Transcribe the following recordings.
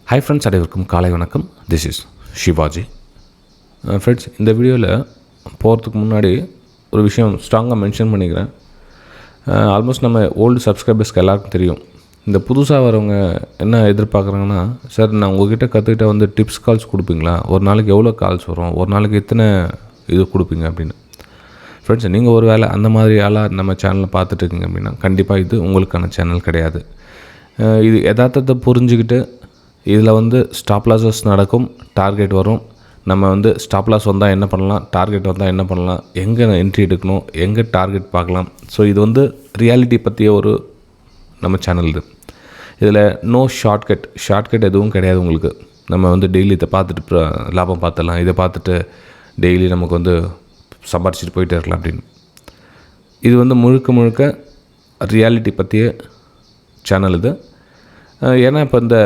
Hi friends, அனைவருக்கும் காலை வணக்கம். This is Sivaji. ஃப்ரெண்ட்ஸ், இந்த வீடியோவில் போகிறதுக்கு முன்னாடி ஒரு விஷயம் ஸ்ட்ராங்காக மென்ஷன் பண்ணிக்கிறேன். ஆல்மோஸ்ட் நம்ம ஓல்டு சப்ஸ்கிரைபர்ஸ்க்கு எல்லாருக்கும் தெரியும். இந்த புதுசாக வரவங்க என்ன எதிர்பார்க்குறாங்கன்னா, சார் நான் உங்கள்கிட்ட கற்றுக்கிட்ட வந்து டிப்ஸ் கால்ஸ் கொடுப்பீங்களா, ஒரு நாளைக்கு எவ்வளோ கால்ஸ் வரும், ஒரு நாளைக்கு எத்தனை இது கொடுப்பீங்க அப்படின்னு. ஃப்ரெண்ட்ஸ், நீங்கள் ஒரு வேளை அந்த மாதிரி ஆளாக நம்ம சேனலில் பார்த்துட்டு இருக்கீங்க அப்படின்னா கண்டிப்பாக இது உங்களுக்கான சேனல் கிடையாது. இது யதார்த்தத்தை புரிஞ்சுக்கிட்டு இதில் வந்து ஸ்டாப் லாஸஸ் நடக்கும், டார்கெட் வரும். நம்ம வந்து ஸ்டாப் லாஸ் வந்தால் என்ன பண்ணலாம், டார்கெட் வந்தால் என்ன பண்ணலாம், எங்கே என்ட்ரி எடுக்கணும், எங்கே டார்கெட் பார்க்கலாம். ஸோ இது வந்து ரியாலிட்டி பற்றிய ஒரு நம்ம சேனல். இதில் நோ ஷார்ட்கட் எதுவும் கிடையாது உங்களுக்கு. நம்ம வந்து டெய்லி இதை பார்த்துட்டு லாபம் பார்த்துடலாம், இதை பார்த்துட்டு டெய்லி நமக்கு வந்து சம்பாரிச்சிட்டு போயிட்டே இருக்கலாம் அப்படின்னு. இது வந்து முழுக்க ரியாலிட்டி பற்றிய சேனல் இது. ஏன்னா இப்போ இந்த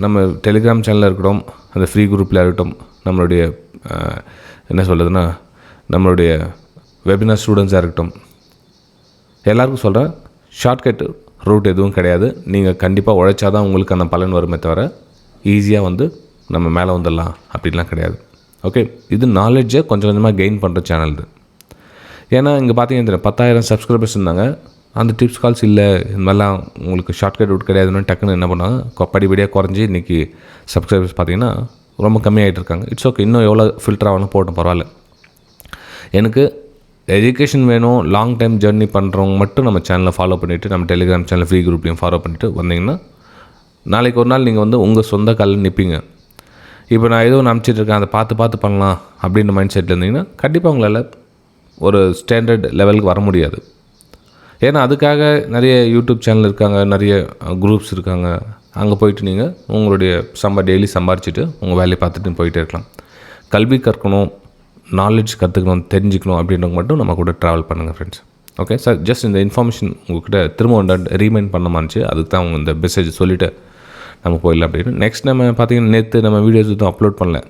நம்ம டெலிகிராம் சேனலில் இருக்கட்டும், அந்த ஃப்ரீ குரூப்பில் இருக்கட்டும், நம்மளுடைய என்ன சொல்கிறதுனா நம்மளுடைய வெபினார் ஸ்டூடெண்ட்ஸாக இருக்கட்டும், எல்லாருக்கும் சொல்கிறேன், ஷார்ட்கட் ரூட் எதுவும் கிடையாது. நீங்கள் கண்டிப்பாக உழைச்சா தான் உங்களுக்கான பலன் வருமே தவிர ஈஸியாக வந்து நம்ம மேலே வந்துடலாம் அப்படின்லாம் கிடையாது. ஓகே, இது நாலேஜை கொஞ்சம் கொஞ்சமாக கெயின் பண்ணுற சேனல் இது. ஏன்னா இங்கே பார்த்தீங்கன்னா 10,000 சப்ஸ்கிரைபர்ஸ் இருந்தாங்க, அந்த டிப்ஸ் கால்ஸ் இல்லை, இந்த மாதிரிலாம் உங்களுக்கு ஷார்ட்கட் ரூட் கிடையாதுன்னு டக்குன்னு என்ன பண்ணாங்க, படிப்படியாக குறைஞ்சி இன்றைக்கி சப்ஸ்கிரைபர்ஸ் பார்த்திங்கன்னா ரொம்ப கம்மியாகிட்டு இருக்காங்க. இட்ஸ் ஓகே, இன்னும் எவ்வளோ ஃபில்டர் ஆகணும் போட்டோம், பரவாயில்ல. எனக்கு எஜுகேஷன் வேணும், லாங் டைம் ஜர்னி பண்ணுறவங்க மட்டும் நம்ம சேனலை ஃபாலோ பண்ணிவிட்டு, நம்ம டெலிகிராம் சேனல் ஃப்ரீ குரூப்லையும் ஃபாலோ பண்ணிவிட்டு வந்தீங்கன்னா நாளைக்கு ஒரு நாள் நீங்கள் வந்து உங்கள் சொந்த காலில் நிற்பீங்க. இப்போ நான் ஏதோ அனுப்பிச்சிட்டு இருக்கேன், அதை பார்த்து பண்ணலாம் அப்படின்ற மைண்ட் செட்டில் இருந்தீங்கன்னா கண்டிப்பாக உங்களால் ஒரு ஸ்டாண்டர்ட் லெவலுக்கு வர முடியாது. ஏன்னா அதுக்காக நிறைய யூடியூப் சேனல் இருக்காங்க, நிறைய குரூப்ஸ் இருக்காங்க. அங்கே போயிட்டு நீங்கள் உங்களுடைய டெய்லி சம்பாரிச்சிட்டு உங்கள் வேலையை பார்த்துட்டு போயிட்டே இருக்கலாம். கல்வி கற்கணும், நாலேஜ் கற்றுக்கணும், தெரிஞ்சுக்கணும் அப்படின்றவங்க மட்டும் நம்ம கூட ட்ராவல் பண்ணுங்கள் ஃப்ரெண்ட்ஸ். ஓகே சார், ஜஸ்ட் இந்த இன்ஃபர்மேஷன் உங்கள்கிட்ட திரும்ப ரீமைண்ட் பண்ண மாந்துச்சு, அதுக்கு தான் அவங்க இந்த மெசேஜ் சொல்லிவிட்டு நம்ம போயிடலாம் அப்படின்னு. நெக்ஸ்ட் நம்ம பார்த்திங்கன்னா நேற்று நம்ம வீடியோஸ் எதுவும் அப்லோட் பண்ணல,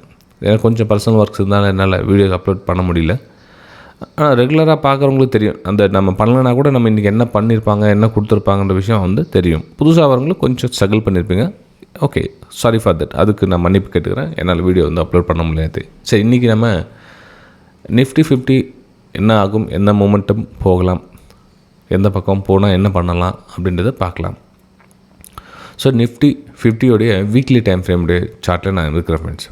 ஏன்னா கொஞ்சம் பர்சனல் ஒர்க்ஸ் இருந்தாலும் என்னால் வீடியோஸ் அப்லோட் பண்ண முடியல. ஆனால் ரெகுலராக பார்க்குறவங்களுக்கு தெரியும், அந்த நம்ம பண்ணலனா கூட நம்ம இன்றைக்கி என்ன பண்ணியிருப்பாங்க, என்ன கொடுத்துருப்பாங்கன்ற விஷயம் வந்து தெரியும். புதுசாக வரவங்களும் கொஞ்சம் ஸ்ட்ரகிள் பண்ணியிருப்பீங்க. ஓகே, சாரி ஃபார் தட், அதுக்கு நான் மன்னிப்பு கேட்டுக்கிறேன், என்னால் வீடியோ வந்து அப்லோட் பண்ண முடியாது. சரி, இன்றைக்கி நம்ம நிஃப்டி 50 என்ன ஆகும், என்ன மூமெண்ட்டும் போகலாம், எந்த பக்கம் போனால் என்ன பண்ணலாம் அப்படின்றத பார்க்கலாம். ஸோ நிஃப்டி 50 வீக்லி டைம் ஃப்ரேமுடைய சார்ட்டில் நான் இருக்கிறேன் ஃப்ரெண்ட்ஸ்.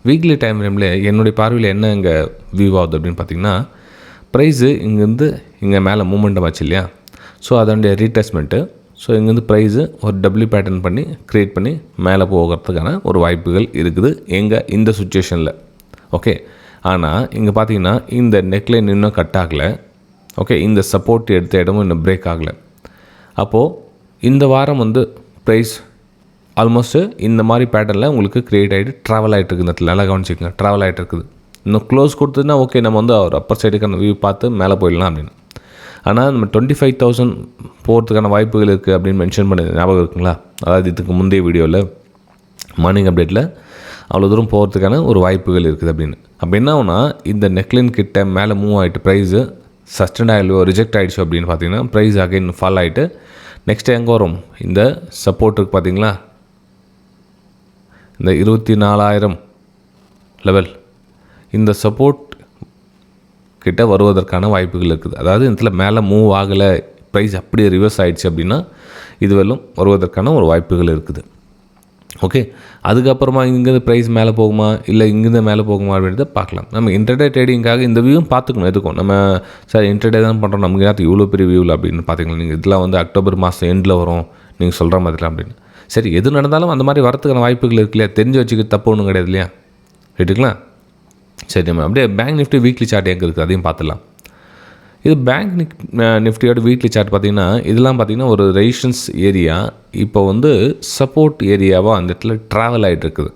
வீக்லி டைம் ஃப்ரேமில் என்னுடைய பார்வையில் என்ன இங்கே வியூ ஆகுது அப்படின்னு பார்த்திங்கன்னா, ப்ரைஸு இங்கேருந்து இங்கே மேலே மூமெண்டம் ஆச்சு இல்லையா, ஸோ அதனுடைய ரீடெஸ்ட்மெண்ட்டு. ஸோ இங்கேருந்து ப்ரைஸு ஒரு டபிள்யூ பேட்டர்ன் பண்ணி க்ரியேட் பண்ணி மேலே போகிறதுக்கான ஒரு வாய்ப்புகள் இருக்குது எங்கே இந்த சுச்சுவேஷனில். ஓகே, ஆனால் இங்கே பார்த்திங்கன்னா இந்த நெக்லைன் இன்னும் கட் ஆகலை. ஓகே, இந்த சப்போர்ட் எடுத்த இடமும் இன்னும் பிரேக் ஆகலை. அப்போது இந்த வாரம் வந்து ப்ரைஸ் ஆல்மோஸ்ட்டு இந்த மாதிரி பேட்டர்னில் உங்களுக்கு க்ரியேட் ஆகிட்டு ட்ராவல் ஆகிட்டு இருக்குது. இந்த நல்லா கவனிச்சிக்கங்க, ட்ராவல் ஆகிட்டு இருக்குது. இன்னும் க்ளோஸ் கொடுத்ததுன்னா ஓகே, நம்ம வந்து ஒரு அப்பர் சைடுக்கான வியூ பார்த்து மேலே போயிடலாம் அப்படின்னு. ஆனால் நம்ம 25,000 போகிறதுக்கான வாய்ப்புகள் இருக்குது அப்படின்னு மென்ஷன் பண்ணி ஞாபகம் இருக்குங்களா? அதாவது இதுக்கு முந்தைய வீடியோவில் மார்னிங் அப்டேட்டில் அவ்வளோ தூரம் போகிறதுக்கான ஒரு வாய்ப்புகள் இருக்குது அப்படின்னு. அப்போ என்ன ஆகுனா, இந்த நெக்லைன் கிட்ட மேலே மூவ் ஆகிட்டு ப்ரைஸு சஸ்டெண்ட் ஆகிடுவோ ரிஜெக்ட் ஆகிடுச்சு அப்படின்னு பார்த்தீங்கன்னா ப்ரைஸ் அகைன் ஃபால் ஆகிட்டு நெக்ஸ்ட்டு எங்கே வரும், இந்த சப்போர்ட் இருக்குது பார்த்தீங்களா, இந்த 24,000 லெவல், இந்த சப்போர்ட் கிட்ட வருவதற்கான வாய்ப்புகள் இருக்குது. அதாவது இதில் மேலே மூவ் ஆகலை, ப்ரைஸ் அப்படியே ரிவர்ஸ் ஆகிடுச்சு அப்படின்னா இதுவெல்லாம் வருவதற்கான ஒரு வாய்ப்புகள் இருக்குது. ஓகே, அதுக்கப்புறமா இங்கேருந்து ப்ரைஸ் மேலே போகுமா இல்லை இங்கேருந்து மேலே போகுமா அப்படின்றத பார்க்கலாம். நம்ம இன்டர்டே ட்ரேடிங்காக இந்த வியூவும் பார்த்துக்கணும். எதுக்கும் நம்ம சார் இன்டர்டே தான் பண்ணுறோம், நமக்கு நேரத்து இவ்வளோ பெரிய வியூவில் அப்படின்னு பார்த்தீங்களா, நீங்கள் இதெல்லாம் வந்து அக்டோபர் மாதம் எண்டில் வரும் நீங்கள் சொல்கிற மாதிரிலாம் அப்படின்னு. சரி, எது நடந்தாலும் அந்த மாதிரி வரத்துக்கான வாய்ப்புகள் இருக்கு இல்லையா, தெரிஞ்சு வச்சுக்க தப்பு ஒன்றும் கிடையாது இல்லையா, ரைட்டுங்களா? சரி, நம்ம அப்படியே பேங்க் நிஃப்டி வீக்லி சார்ட் எங்கே இருக்குது அதையும் பார்த்துடலாம். இது பேங்க் நிஃப்டியோட வீக்லி சார்ட் பார்த்திங்கன்னா, இதெல்லாம் பார்த்திங்கன்னா ஒரு ரெசிஸ்டன்ஸ் ஏரியா, இப்போ வந்து சப்போர்ட் ஏரியாவாக அந்த இடத்துல ட்ராவல் ஆகிட்டு இருக்குது.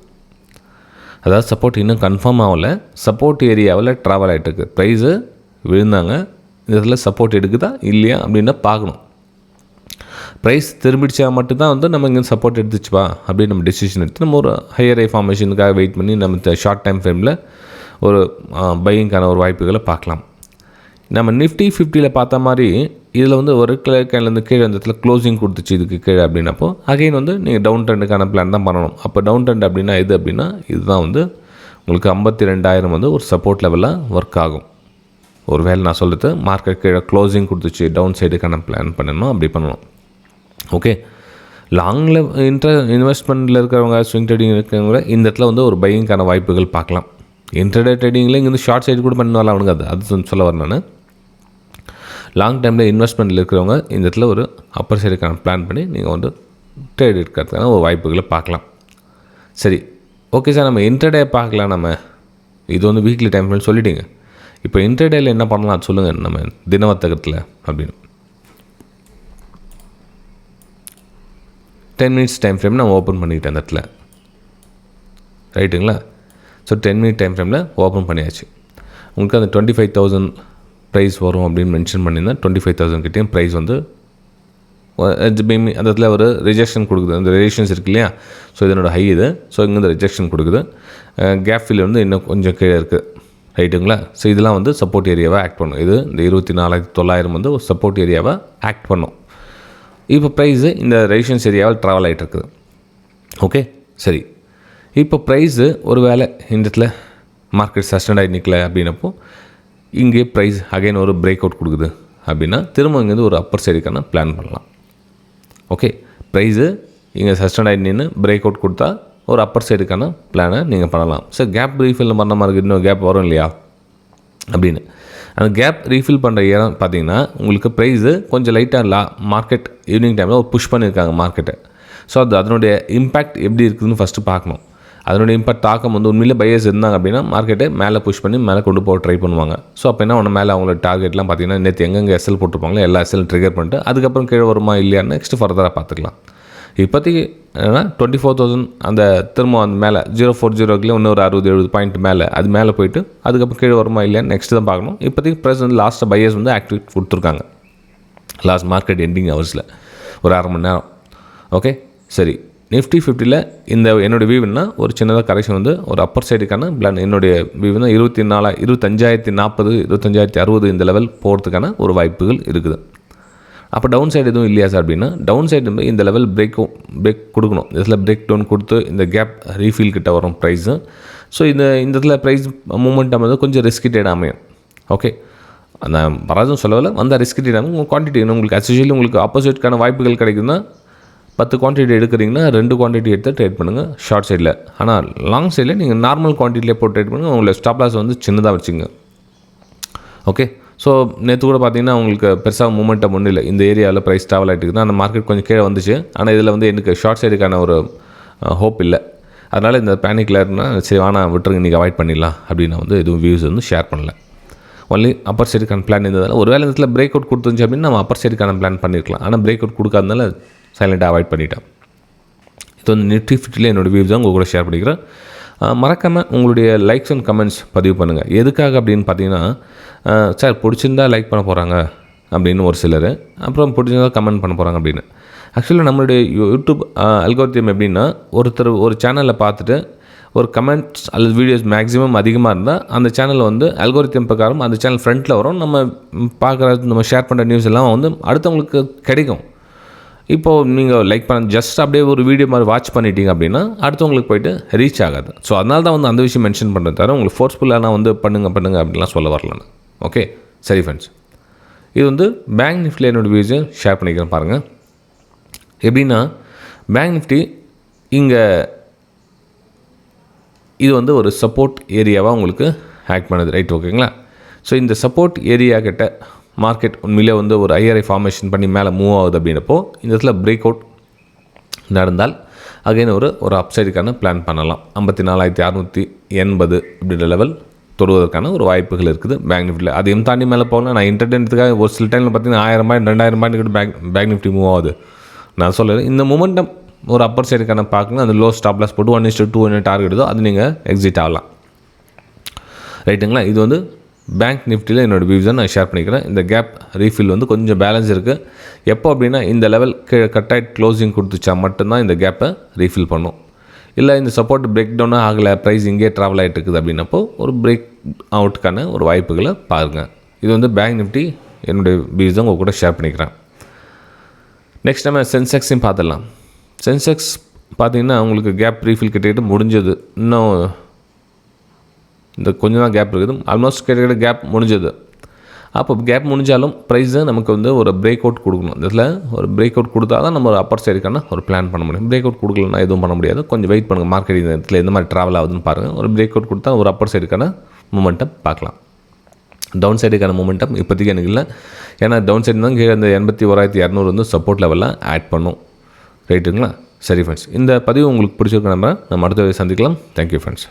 அதாவது சப்போர்ட் இன்னும் கன்ஃபார்ம் ஆகலை, சப்போர்ட் ஏரியாவில் ட்ராவல் ஆகிட்டு இருக்குது. ப்ரைஸு விழுந்தாங்க, இந்த இடத்துல சப்போர்ட் எடுக்குதா இல்லையா அப்படின்னா பார்க்கணும். ப்ரைஸ் திரும்பிடுச்சா மட்டும்தான் வந்து நம்ம இங்கே சப்போர்ட் எடுத்துச்சுப்பா அப்படின்னு நம்ம டெசிஷன் எடுத்து நம்ம ஒரு ஹையர் ஐ ஃபார்மேஷனுக்காக வெயிட் பண்ணி நம்ம ஷார்ட் டைம் ஃப்ரேமில் ஒரு பையிங்கான ஒரு வாய்ப்புகளை பார்க்கலாம். நம்ம நிஃப்டி 50 பார்த்த மாதிரி இதில் வந்து ஒரு கேன்லேருந்து கீழே அந்த இடத்துல க்ளோசிங் கொடுத்துச்சு இதுக்கு கீழே அப்படின்னப்போ அகைன் வந்து நீங்கள் டவுன் ட்ரெண்டுக்கான பிளான் தான் பண்ணணும். அப்போ டவுன் ட்ரெண்ட் அப்படின்னா இது அப்படின்னா இதுதான் வந்து உங்களுக்கு 52,000 வந்து ஒரு சப்போர்ட் லெவலாக ஒர்க் ஆகும். ஒரு வேளை நான் சொல்கிறது மார்க்கெட் கீழே க்ளோசிங் கொடுத்துச்சு டவுன் சைடுக்கான பிளான் பண்ணணும், அப்படி பண்ணணும். ஓகே, லாங்கில் இன்வெஸ்ட்மெண்ட்டில் இருக்கிறவங்க ஸ்விங் ட்ரேடிங் இருக்கிறவங்க இந்த இடத்துல வந்து ஒரு பையிங்கான வாய்ப்புகள் பார்க்கலாம். இன்ட்ரடே ட்ரேடிங்கில் இங்கே வந்து ஷார்ட் சைடு கூட பண்ணி வரலாம் அவனுங்க, அது சொல்ல வரேன் நான். லாங் டைமில் இன்வெஸ்ட்மெண்ட்டில் இருக்கிறவங்க இந்த இடத்துல ஒரு அப்பர் சைடுக்கான பிளான் பண்ணி நீங்கள் வந்து ட்ரேட் எடுக்கிறதுக்கான ஒரு வாய்ப்புகளை பார்க்கலாம். சரி, ஓகே சார், நம்ம இன்ட்ரடே பார்க்கலாம். நம்ம இது வந்து வீக்லி டைம் ஃப்ரேம் சொல்லிட்டீங்க. இப்போ இன்ட்ரடேயில் என்ன பண்ணலாம் சொல்லுங்கள் நம்ம தினவர்த்தகத்தில் அப்படின்னு. 10 மினிட்ஸ் டைம் ஃப்ரேம் நான் ஓப்பன் பண்ணிக்கிட்டேன் அந்த இடத்துல, ரைட்டுங்களா? ஸோ 10 மினிட் டைம் ஃப்ரேமில் ஓப்பன் பண்ணியாச்சு. உங்களுக்கு அந்த 25,000 ப்ரைஸ் வரும் அப்படின்னு மென்ஷன் பண்ணியிருந்தேன். 25,000 கிட்டேயும் ப்ரைஸ் வந்து அந்த இடத்துல ஒரு ரிஜெக்ஷன் கொடுக்குது. அந்த ரிலேஷன்ஸ் இருக்கு இல்லையா, ஸோ இதனோட ஹை இது. ஸோ இங்கே வந்து ரிஜெக்ஷன் கொடுக்குது. கேப் ஃபில் வந்து இன்னும் கொஞ்சம் கீழே இருக்குது, ரைட்டுங்களா? ஸோ இதெல்லாம் வந்து சப்போர்ட் ஏரியாவை ஆக்ட் பண்ணும். இது இந்த 24,900 வந்து ஒரு சப்போர்ட் ஏரியாவை ஆக்ட் பண்ணும். இப்போ ப்ரைஸு இந்த ரெசிஸ்டன்ஸ் ஏரியாவில் ட்ராவல் ஆகிட்டு இருக்குது. ஓகே, சரி. இப்போ ப்ரைஸு ஒரு வேளை இந்த இடத்துல மார்க்கெட் சஸ்டெண்ட் ஆகி நிற்கல அப்படின்னப்போ இங்கே ப்ரைஸ் அகைன் ஒரு பிரேக் அவுட் கொடுக்குது அப்படின்னா திரும்ப இங்கேருந்து ஒரு அப்பர் சைடுக்கான பிளான் பண்ணலாம். ஓகே, ப்ரைஸு இங்கே சஸ்டெண்ட் ஆகி நின்று பிரேக் அவுட் கொடுத்தா ஒரு அப்பர் சைடுக்கான பிளானை நீங்கள் பண்ணலாம். சார் கேப் ரீஃபில் பண்ண மாதிரி இருக்குது, இன்னும் கேப் வரும் இல்லையா அப்படின்னு. அந்த கேப் ரீஃபில் பண்ணுற இடம் பார்த்தீங்கன்னா உங்களுக்கு ப்ரைஸு கொஞ்சம் லைட்டாக மார்க்கெட் ஈவினிங் டைமில் ஒரு புஷ் பண்ணியிருக்காங்க மார்க்கெட்டை. ஸோ அதனுடைய இம்பேக்ட் எப்படி இருக்குதுன்னு ஃபஸ்ட்டு பார்க்கணும். அதனுடைய இம்பேக்ட் தாக்கம் வந்து உண்மையிலே பையர்ஸ் இருந்தாங்க அப்படின்னா மார்க்கெட்டை மேலே புஷ் பண்ணி மேலே கொண்டு போக ட்ரை பண்ணுவாங்க. ஸோ அப்போ என்ன ஒன்று மேலே அவங்களோட டார்கெட்லாம் பார்த்தீங்கன்னா நேற்று எங்கெங்கே எஸ்எல் போட்டிருப்பாங்களோ எல்லா எஸ்எல் ட்ரிகர் பண்ணிட்டு அதுக்கப்புறம் கீழே வருமா இல்லையான்னு நெக்ஸ்ட்டு ஃபர்தராக பார்த்துக்கலாம். இப்போதைக்கு என்னென்னா 24,000 அந்த திரும்ப அந்த மேலே 040 இன்னொரு 60-70 பாயிண்ட் மேலே அது மேலே போயிட்டு அதுக்கப்புறம் கீழே வருமா இல்லையான்னு நெக்ஸ்ட்டு தான் பார்க்கணும். இப்போதைக்கு ப்ரெசென்ட் லாஸ்ட்டாக பையர்ஸ் வந்து ஆக்டிவ் கொடுத்துருக்காங்க லாஸ்ட் மார்க்கெட் எண்டிங் ஹவர்ஸில் ஒரு 1/2 மணி நேரம். ஓகே, சரி. நிஃப்டி 50ல் இந்த என்னுடைய வியூனா ஒரு சின்னதாக கரெக்ஷன் வந்து ஒரு அப்பர் சைடுக்கான பிளான். என்னுடைய வியூனா 25,040 25,060 இந்த லெவல் போகிறதுக்கான ஒரு வாய்ப்புகள் இருக்குது. அப்போ டவுன் சைடு எதுவும் இல்லையா சார் அப்படின்னா டவுன் சைடு இந்த லெவல் பிரேக் கொடுக்கணும். இதில் பிரேக் டவுன் கொடுத்து இந்த கேப் ரீஃபில் கிட்ட வரும் ப்ரைஸு. ஸோ இந்த இடத்துல ப்ரைஸ் மூமெண்டம் வந்து கொஞ்சம் ரிஸ்கிட்டேட் அமையும். ஓகே, அந்த வராதும் சொல்லவில்லை, வந்தால் ரிஸ்கிட்டேட் ஆகும். உங்கள் குவான்டிட்டி உங்களுக்கு அசோசியல் உங்களுக்கு ஆப்போசிட்கான வாய்ப்புகள் கிடைக்குதுன்னா 10 குவான்டிட்டி எடுக்கிறீங்கன்னா 2 குவான்டிட்டி எடுத்து ட்ரேட் பண்ணுங்கள் ஷார்ட் சைடில். ஆனால் லாங் சைடில் நீங்கள் நார்மல் குவான்டிட்டிலே போட்டு ட்ரேட் பண்ணுங்கள். உங்களை ஸ்டாப் லாஸ் வந்து சின்னதாக வச்சுங்க. ஓகே, ஸோ நேற்று கூட பார்த்தீங்கன்னா உங்களுக்கு பெருசாக மூமெண்டம் ஒன்றும் இல்லை. இந்த ஏரியாவில் ப்ரைஸ் ட்ராவல் ஆகிட்டு இருக்குது. அந்த மார்க்கெட் கொஞ்சம் கீழே வந்துச்சு. ஆனால் இதில் வந்து எனக்கு ஷார்ட் சைடுக்கான ஒரு ஹோப் இல்லை. அதனால் இந்த பேனிக்கில் இருந்தால் சரி வேணாம் விட்டுருங்க, இன்றைக்கி அவாய்ட் பண்ணிடலாம் அப்படின்னு வந்து எதுவும் வியூஸ் வந்து ஷேர் பண்ணல. ஒன்லி அப்பர் சைடுக்கான பிளான் இருந்ததால் ஒரு வேளை இடத்துல பிரேக் அவுட் கொடுத்துருந்துச்சு அப்படின்னு நம்ம அப்பர் சைடுக்கான பிளான் பண்ணியிருக்கலாம். ஆனால் பிரேக் அவுட் கொடுக்காதனால சைலண்ட்டாக அவாய்ட் பண்ணிட்டேன். இது வந்து நிஃப்டி 50ல என்னோடய வியூஸ் தான் உங்கள் கூட ஷேர் பண்ணிக்கிறேன். மறக்காமல் உங்களுடைய லைக்ஸ் அண்ட் கமெண்ட்ஸ் பதிவு பண்ணுங்கள். எதுக்காக அப்படின்னு பார்த்தீங்கன்னா சார் பிடிச்சிருந்தா லைக் பண்ண போகிறாங்க அப்படின்னு ஒரு சிலர், அப்புறம் பிடிச்சிருந்தா கமெண்ட் பண்ண போகிறாங்க அப்படின்னு. ஆக்சுவலாக நம்மளுடைய யூடியூப் அல்கோரிதம் எப்படின்னா ஒருத்தர் ஒரு சேனலில் பார்த்துட்டு ஒரு கமெண்ட்ஸ் அல்லது வீடியோஸ் மேக்ஸிமம் அதிகமாக இருந்தால் அந்த சேனல் வந்து அல்கோரிதம் பிரகாரம் அந்த சேனல் ஃப்ரண்ட்டில் வரும். நம்ம பார்க்குற நம்ம ஷேர் பண்ணுற நியூஸ் எல்லாம் வந்து அடுத்தவங்களுக்கு கிடைக்கும். இப்போது நீங்கள் லைக் பண்ண ஜஸ்ட் அப்படியே ஒரு வீடியோ மாதிரி வாட்ச் பண்ணிட்டீங்க அப்படின்னா அடுத்தவங்களுக்கு போய்ட்டு ரீச் ஆகாது. ஸோ அதனால தான் வந்து அந்த விஷயம் மென்ஷன் பண்ணுறது தவிர உங்களுக்கு ஃபோர்ஸ்ஃபுல்லாக நான் வந்து பண்ணுங்க அப்படின்லாம் சொல்ல வரலன்னு. ஓகே, சரி ஃப்ரெண்ட்ஸ், இது வந்து பேங்க் நிஃப்டியில் என்னோடய வியூஸை ஷேர் பண்ணிக்கிறேன் பாருங்கள். எப்படின்னா பேங்க் நிஃப்டி இங்கே இது வந்து ஒரு சப்போர்ட் ஏரியாவாக உங்களுக்கு ஆக்ட் பண்ணுது, ரைட்? ஓகேங்களா? ஸோ இந்த சப்போர்ட் ஏரியா கிட்ட மார்க்கெட் உண்மையிலே வந்து ஒரு ஐஆர்ஐ ஃபார்மேஷன் பண்ணி மேலே மூவ் ஆகுது அப்படின்னப்போ இந்த இடத்துல பிரேக் அவுட் நடந்தால் அகைன் ஒரு அப்சைடுக்கான பிளான் பண்ணலாம். 54,680 அப்படின்ற லெவல் தொடுவதற்கான ஒரு வாய்ப்புகள் இருக்குது பேங்க் நிஃப்டியில். அதையும் தாண்டி மேலே போகலாம். நான் என்டர்டெயின்மெண்ட்டுக்காக ஒரு சில டைமில் பார்த்தீங்கன்னா 1000 ரூபாய் 2000 ரூபாய்க்கு கூட பேங்க் நிஃப்டி மூவ் ஆகுது. நான் சொல்லுறேன் இந்த மூமெண்டம் ஒரு அப்பர் சைடுக்கான பார்க்கணும். அந்த லோ ஸ்டாப் லாஸ் போட்டு 1:2 என்ன டார்கெட் எடுத்தோ அது நீங்கள் எக்ஸிட் ஆகலாம், ரைட்டுங்களா? இது வந்து பேங்க் நிஃப்டியில் என்னோடய வியூஸை நான் ஷேர் பண்ணிக்கிறேன். இந்த கேப் ரீஃபில் வந்து கொஞ்சம் பேலன்ஸ் இருக்குது. எப்போ அப்படின்னா இந்த லெவல் கீழே கட்டாயிட் க்ளோசிங் கொடுத்துச்சா மட்டும்தான் இந்த கேப்பை ரீஃபில் பண்ணும். இல்லை இந்த சப்போர்ட் பிரேக் டவுனாக ஆகலை, ப்ரைஸ் இங்கே ட்ராவல் ஆகிட்டு இருக்குது அப்படின்னப்போ ஒரு பிரேக் அவுட்டுக்கான ஒரு வாய்ப்புகளை பாருங்கள். இது வந்து பேங்க் நிஃப்டி என்னுடைய வியூஸ் தான் உங்கள் கூட ஷேர் பண்ணிக்கிறேன். நெக்ஸ்ட் நம்ம சென்செக்ஸையும் பார்த்துடலாம். சென்செக்ஸ் பார்த்திங்கன்னா உங்களுக்கு கேப் ரீஃபில் கிட்டக்கிட்ட முடிஞ்சது. இன்னும் இந்த கொஞ்சம் தான் கேப் இருக்குது. ஆல்மோஸ்ட் கிட்டக்கிட்ட கேப் முடிஞ்சது. அப்போ கேப் முடிஞ்சாலும் ப்ரைஸை நமக்கு வந்து ஒரு பிரேக் அவுட் கொடுக்கணும். இதில் ஒரு பிரேக் அவுட் கொடுத்தா தான் நம்ம ஒரு அப்பர் சைடுக்கான ஒரு பிளான் பண்ண முடியும். பிரேக் அவுட் கொடுக்கலன்னா எதுவும் பண்ண முடியாது. கொஞ்சம் வெயிட் பண்ணுங்கள். மார்க்கெட் இந்த இடத்துல எந்த மாதிரி ட்ராவல் ஆகுதுன்னு பாருங்கள். ஒரு பிரேக் அவுட் கொடுத்தா ஒரு அப்பர் சைடுக்கான மூமெண்டம் பார்க்கலாம். டவுன் சைடுக்கான மூமெண்டம் இப்போதைக்கு எனக்கு இல்லை. ஏன்னா டவுன் சைடு தான் கீழே இந்த 81,200 வந்து சப்போர்ட் லெவலில் ஆட் பண்ணும். ரைட்டுங்களா? சரி ஃப்ரெண்ட்ஸ், இந்த பதிவு உங்களுக்கு பிடிச்சிருக்க நம்ம அடுத்த சந்திக்கலாம். Thank you friends.